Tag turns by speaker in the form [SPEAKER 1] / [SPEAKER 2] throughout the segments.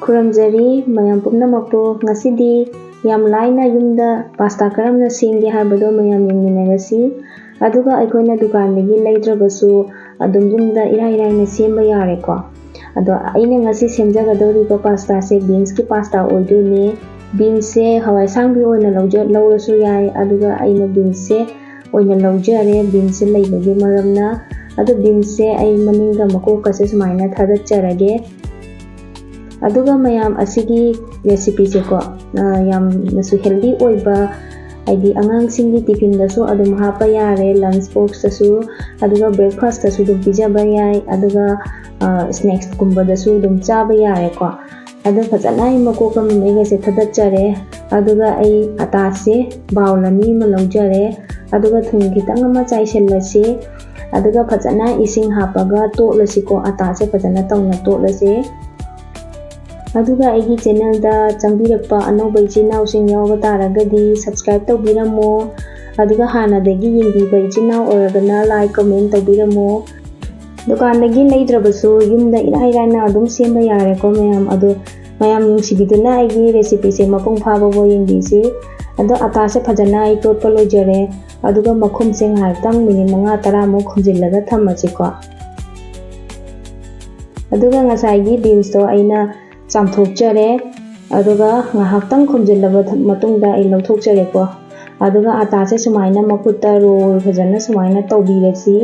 [SPEAKER 1] Kuramjari mayam pumnamakto ngasidi yam laina yumda pasta karamna semge habado mayam yengminarasi aduga aikoina Dukandagi Leidrabsu Yumda irai semba yare ko ado aina ngasi semjagadoriba pasta se beans ki pasta oidune beans se hawai sangbi oina laurasu yai aduga aina beans se oina laujare beans se leibagi maramna adu beans se ai maninga makoka se sumaina thadacharage aduga mayam asigi recipe se ko yam nasu healthy oiba aidi angang singi tiffin da su adum hapa yare lunch box da su aduga breakfast da su dum pijaba yai aduga snacks kumba da su dum chaba yare ko adu fajana imako kam mega se thadachare aduga ai ata se baulani ma laujare aduga thung kitang ma chaisellasi aduga fajana ising hapaga totlasi ko ata se fajana tawna totlasi aduga aigi channel da changbirakpa anauba ichinaw sing yawga taragadi subscribe tawbiramo aduga hanadagi yengbiba ichinaw oragana like comment tawbiramo Dukandagi Leidrabsu Yumda iraina adum semba yare ko mayam nungsibiduna aigi recipe se mapung phaba bo yengbisi ado ata se phajana ai totpa lojare aduga makhum sing haitang minute 5-10 mo khumjillaga thamasi ko aduga ngasai beans to aina chamthokjare aduga ngahaktang khumjillaba matungda ai lauthokjare ko aduga ata se sumaina makutta roll phajana sumaina tawbirasi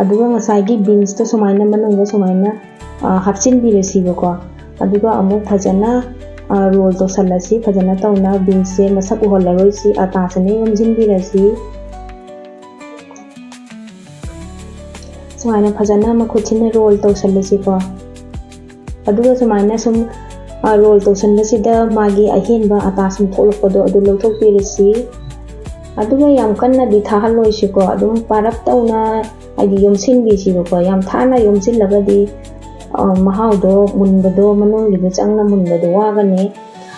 [SPEAKER 1] aduga ngasai beans to sumaina manungga sumaina hapchin birasi ko aduga amuk phajana roll to salasi phajana tawna beans se masak uholaroi si ata se ne yomjin birasi sumaina phajana makhuchina roll to salasi ko aduga sumaina sum roll to sanlasida magi ahenba ata sum tholokpodo adu lauthokpirasi aduga yam kanna di thahaloi siko adum parap tauna aidi yomsinbi sibo ko yam thana yomsinlagadi mahaudo munbado manungida changna munbado wagane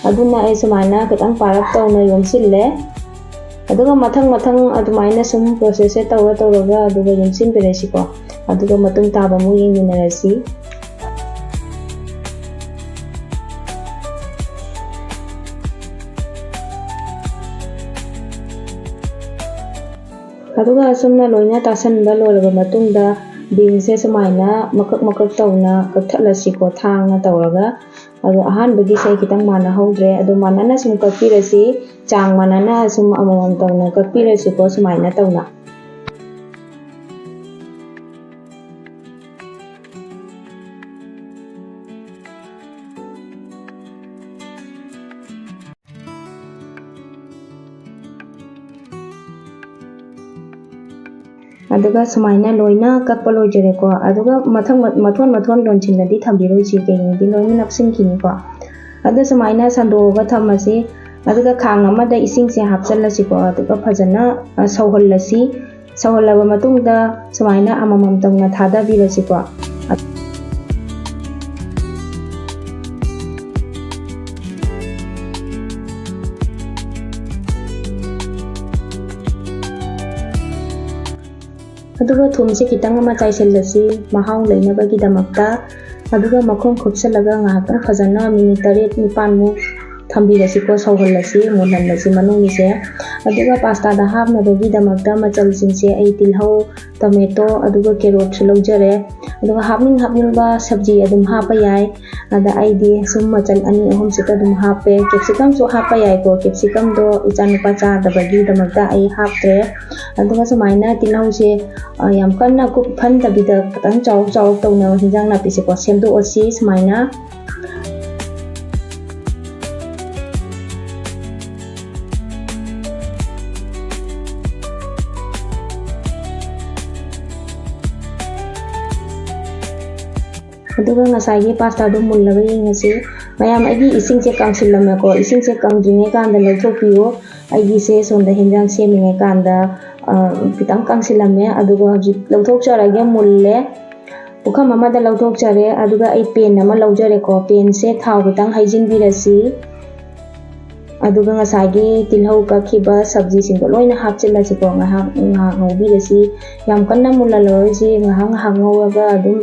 [SPEAKER 1] aduna ai sumaina kitang parap tauna yomsille aduga mathang adumaina sum process e tawraga aduga yomsinbirasi ko aduga matung taba mu yengminarasi aduga asumna loina tasanba loraga matungda beans se sumaina makak tawna kakthalasi ko thangna tawraga adu ahanbagi se kitang mana haudre adu manana sum kakpirasi chang manana sum amamam tawna kakpirasi ko sumaina tawna aduga sumaina loina kakpa lojare ko aduga mathon lonchiladi thambiroi si kengdi loina napsingkini ko adu sumaina sandoga thamasi aduga khang amada ising se hapchalasi ko aduga phajana sawhollaba matungda sumaina amamam tawna thada birasi ko aduga thumse kitang ama chaisellasi mahau leinabagi damakta aduga makhong khupsalaga ngahakang phajana minute 8-9 mu thambirasi ko sawhollasi munhallasi manungi se aduga pasta da hapnabagi damakta machal singse ai tilhau tomato aduga carrot laujare aduga hapningba sabji adum hapa yai ada aidi sum machal ani ahum sita dum hape capsicum so hapa yai ko capsicum do ichanupa cha dabagi damakta ai haptre aduga sumaina tilhau se yam kanna ku phan dabida katang chaw tawna hinjang na pise ko semdo osi sumaina aduga ngasai pasta do mullaga yengasi mayam agi ising se kangsilame ko ising se kangdringe kanda lauthokpiyo agi se sonda hinjang seminge kanda pitang kangsilame aduga hojik lauthokcharage mulle pukham amada lauthokchare aduga ai pen ama laujare ko pen se thau kitang haijinbirasi aduga ngasai tilhau ka khiba sabji singko loina hapchilasi ko ngobirasi yam kanna mulla lorisi ngahang hangowaga adum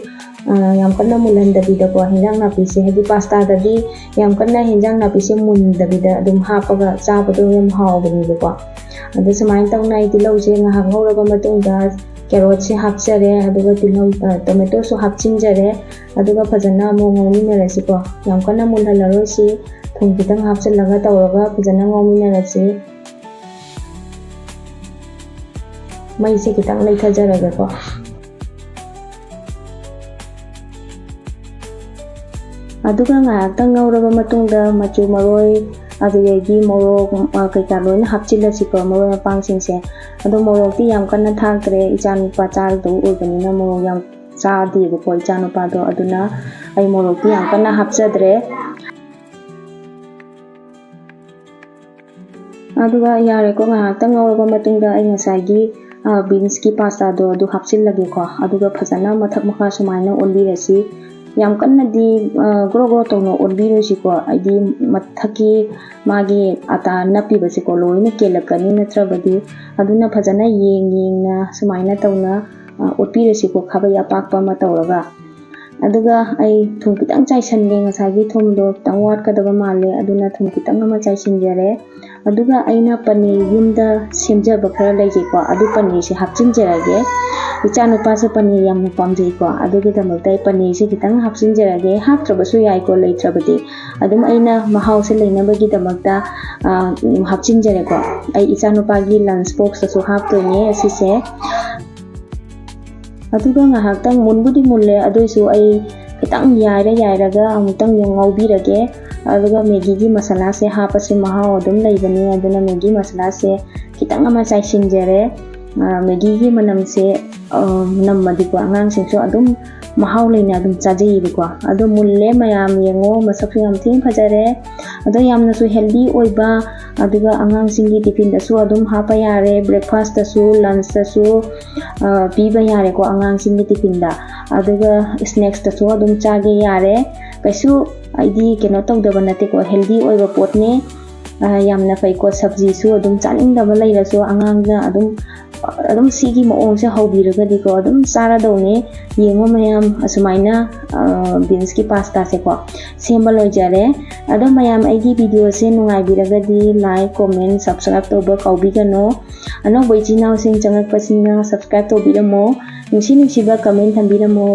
[SPEAKER 1] yam kanna mulhandabida ko hinjang napi se hadi pasta dadi yam kanna hinjang napi se mundabida adum hapaga chabado yam hawbani ko adu sumai tawna tilau se ngahak ngoraba matungda carrot se hapchare aduga tilau tomato so hapchinjare aduga phajana mo ngawminarasi ko yam kanna mulhalarosi thum kitang hapchalaga tawraga phajana ngawminarasi mai se kitang leithajaraga ko aduga ngahaktang ngawraba matungda machu maroi adugagi morok kaita loina hapchilasi ko moroi mapang singse adu morok ti yam kanna thaktre ichan pa char do oibanina morok yam chadi ko ichan pa do aduna ai morok ti yam kanna hapchadre aduga yare ko ngahaktang ngawraba matungda ai ngasagi beans ki pasta do adu hapchilage ko aduga phajana mathak makha sumaina onbirasi yam kanna di gro gro tono onbirasi ko aidi mathaki magi ata napi basi ko loina kelakani natrabadi aduna phajana yengna sumaina tawna otpirasi ko khabaya pakpa ma tawraga aduga ai thum kitang chaisange ngasagi thum do tangwat kadaba male aduna thum kitang ma chaisinjare aduga aina paneer yumda semjaba khara leije ko adu paneer se hapchinjarage ichanu pa se paneer yam pamjei ko adugi damaktai paneer se kitang hapchinjarage haptrabasu yai ko leitrabadi adum aina mahau se leinabagi damakta hapchinjare ko ai ichanu pa gi lunch box su haptoine asise aduga ngahaktang munbudi mulle aduisu ai kitang yairaga amutang ngawbirage aduga Maggi gi masala se hapase mahau adum leibani aduna Maggi masala se kitang ama chaisinjare Maggi gi manam se nammadi ko angang singso adum mahau leina adum chajei ko adu mulle mayam yengo masak yam thing phajare adu yamna su healthy oiba aduga angang singi tiffin da su adum hapa yare breakfast da su lunch da su piba yare ko angang singi tiffin da aduga snacks da su adum chage yare kaisu aidi keno tawdaba nate ko healthy oiba potne yamna fai ko sabji su adum chaning da malaira su angang na adum sigi maong se hawbiraga di ko adum sara dawne yengo mayam asumaina beans ki pasta se ko semba loijare adum mayam aigi video se nungai biraga di like comment subscribe toba kaubigano ano boichi now sing changak pasina subscribe to biramo nisi ba comment thambiramo